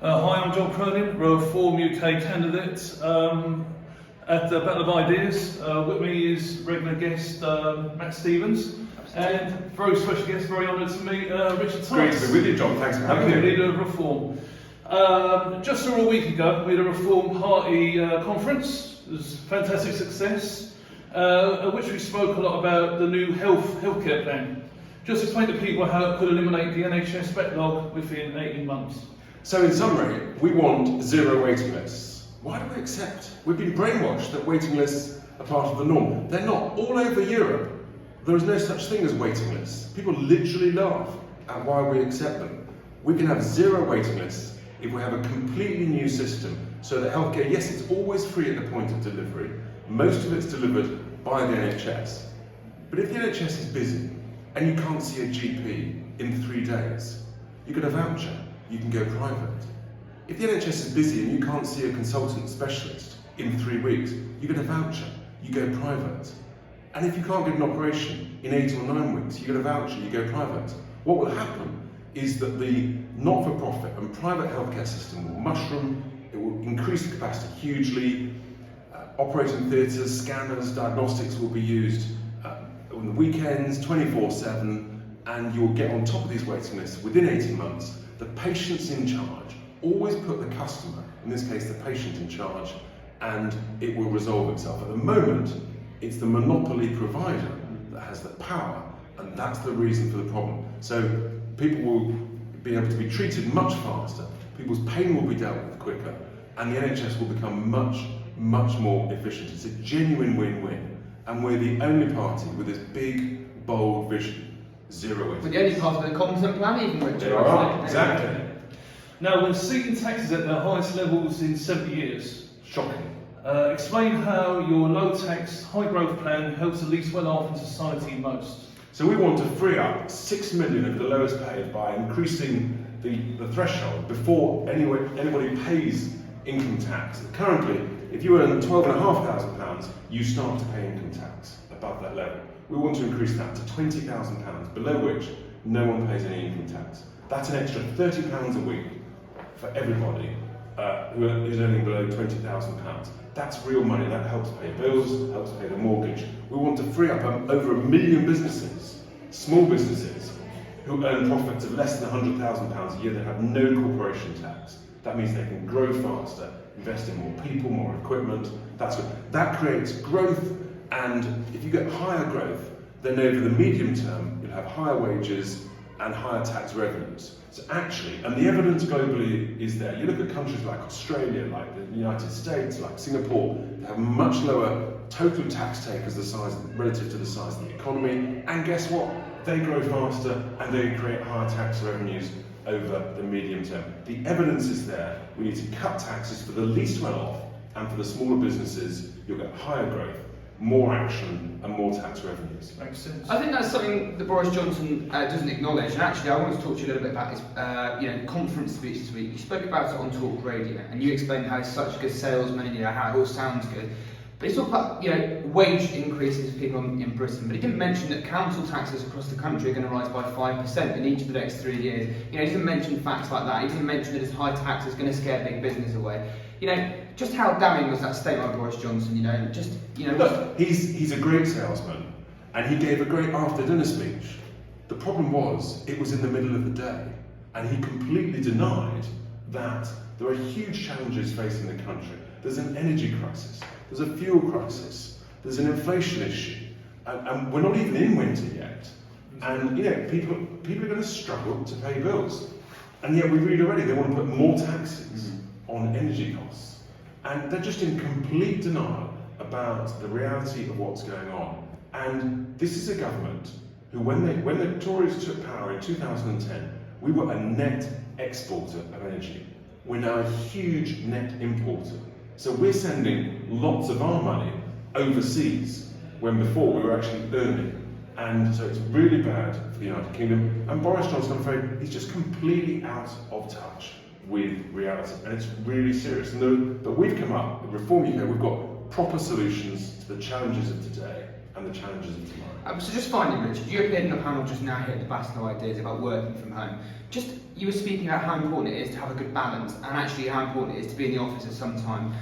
Hi, I'm John Cronin, row 4 UK candidate at the Battle of Ideas. With me is regular guest Matt Stevens, and very special guest, very honoured to meet Richard Tice. Great to be with you, John. Thanks for having me. Leader of Reform. Just over a week ago, we had a Reform Party conference. It was a fantastic success, at which we spoke a lot about the new healthcare plan. Just explain to people how it could eliminate the NHS backlog within 18 months. So in summary, we want zero waiting lists. Why do we accept? We've been brainwashed that waiting lists are part of the norm. They're not. All over Europe, there is no such thing as waiting lists. People literally laugh at why we accept them. We can have zero waiting lists if we have a completely new system so that healthcare, yes, it's always free at the point of delivery. Most of it's delivered by the NHS. But if the NHS is busy and you can't see a GP in 3 days, you get a voucher. You can go private. If the NHS is busy and you can't see a consultant specialist in 3 weeks, you get a voucher, you go private. And if you can't get an operation in 8 or 9 weeks, you get a voucher, you go private. What will happen is that the not-for-profit and private healthcare system will mushroom, it will increase the capacity hugely, operating theatres, scanners, diagnostics will be used on the weekends, 24/7, and you'll get on top of these waiting lists within 18 months. The patient's in charge. Always put the customer, in this case the patient, in charge, and it will resolve itself. At the moment, it's the monopoly provider that has the power, and that's the reason for the problem. So people will be able to be treated much faster, people's pain will be dealt with quicker, and the NHS will become much, much more efficient. It's a genuine win-win, and we're the only party with this big, bold vision. Zero waiting. But the only part of the competent plan, even Richard. They are, exactly. Now, we're seeing taxes at their highest levels in 70 years. Shocking. Explain how your low tax, high growth plan helps the least well off in society most. So we want to free up 6 million of the lowest paid by increasing the threshold before anybody pays income tax. Currently, if you earn £12,500, you start to pay income tax above that level. We want to increase that to £20,000, below which no one pays any income tax. That's an extra £30 a week for everybody who is earning below £20,000. That's real money. That helps pay bills, helps pay the mortgage. We want to free up over 1 million businesses, small businesses, who earn profits of less than £100,000 a year that have no corporation tax. That means they can grow faster, invest in more people, more equipment. That creates growth. And if you get higher growth, then over the medium term, you'll have higher wages and higher tax revenues. So actually, and the evidence globally is there. You look at countries like Australia, like the United States, like Singapore, they have much lower total tax take as the size, relative to the size of the economy. And guess what? They grow faster and they create higher tax revenues over the medium term. The evidence is there. We need to cut taxes for the least well off, and for the smaller businesses, you'll get higher growth, more action and more tax revenues. Makes sense. I think that's something that Boris Johnson doesn't acknowledge. And actually, I want to talk to you a little bit about his conference speech this week. You spoke about it on Talk Radio, and you explained how he's such a good salesman and how it all sounds good. But he talked about wage increases for people in Britain, but he didn't mention that council taxes across the country are going to rise by 5% in each of the next 3 years. He didn't mention facts like that. He didn't mention that his high tax is going to scare big business away. Just how damning was that statement by Boris Johnson? Look, he's a great salesman, and he gave a great after-dinner speech. The problem was, it was in the middle of the day, and he completely denied that there are huge challenges facing the country. There's an energy crisis, there's a fuel crisis, there's an inflation issue, and we're not even in winter yet. And people are going to struggle to pay bills. And yet we read already they want to put more taxes on energy costs. And they're just in complete denial about the reality of what's going on. And this is a government who, when the Tories took power in 2010, we were a net exporter of energy. We're now a huge net importer. So we're sending lots of our money overseas, when before we were actually earning. And so it's really bad for the United Kingdom. And Boris Johnson, I'm afraid, he's just completely out of touch with reality. And it's really serious. But we've come up with Reform UK, we've got proper solutions to the challenges of today and the challenges of tomorrow. So just finally, Richard, you appeared in a panel just now here at the Battle of Ideas about working from home. Just, you were speaking about how important it is to have a good balance, and actually how important it is to be in the office at some time,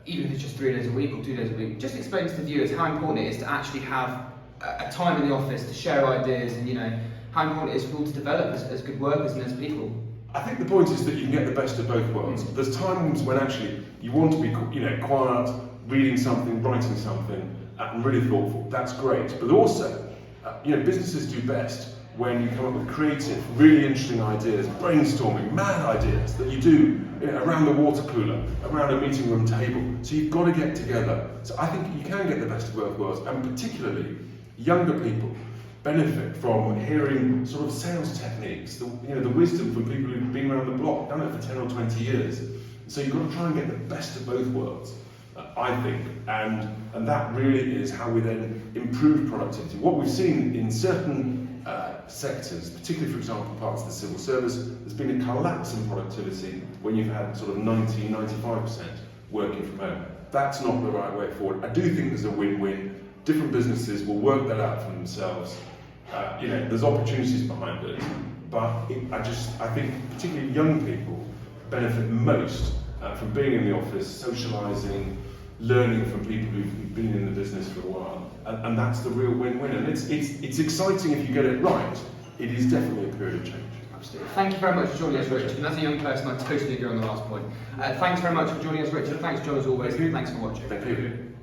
even if it's just 3 days a week or 2 days a week. Just explain to the viewers how important it is to actually have a time in the office to share ideas, and how important it is for all to develop as good workers and as people. I think the point is that you can get the best of both worlds. There's times when actually you want to be, quiet, reading something, writing something, and really thoughtful. That's great. But also, businesses do best when you come up with creative, really interesting ideas, brainstorming, mad ideas that you do around the water cooler, around a meeting room table. So you've got to get together. So I think you can get the best of both worlds, and particularly younger people benefit from hearing sort of sales techniques, the wisdom from people who've been around the block, done it for 10 or 20 years. So you've got to try and get the best of both worlds, I think, and that really is how we then improve productivity. What we've seen in certain sectors, particularly for example parts of the civil service, there's been a collapse in productivity when you've had sort of 90-95% working from home. That's not the right way forward. I do think there's a win-win. Different businesses will work that out for themselves. There's opportunities behind it, but I think particularly young people benefit most from being in the office, socialising, learning from people who've been in the business for a while, and that's the real win-win. And it's exciting if you get it right. It is definitely a period of change. Absolutely. Thank you very much for joining us, Richard. And as a young person, I totally agree on the last point. Thanks very much for joining us, Richard. Thanks, John, as always. Thanks for watching. Thank you.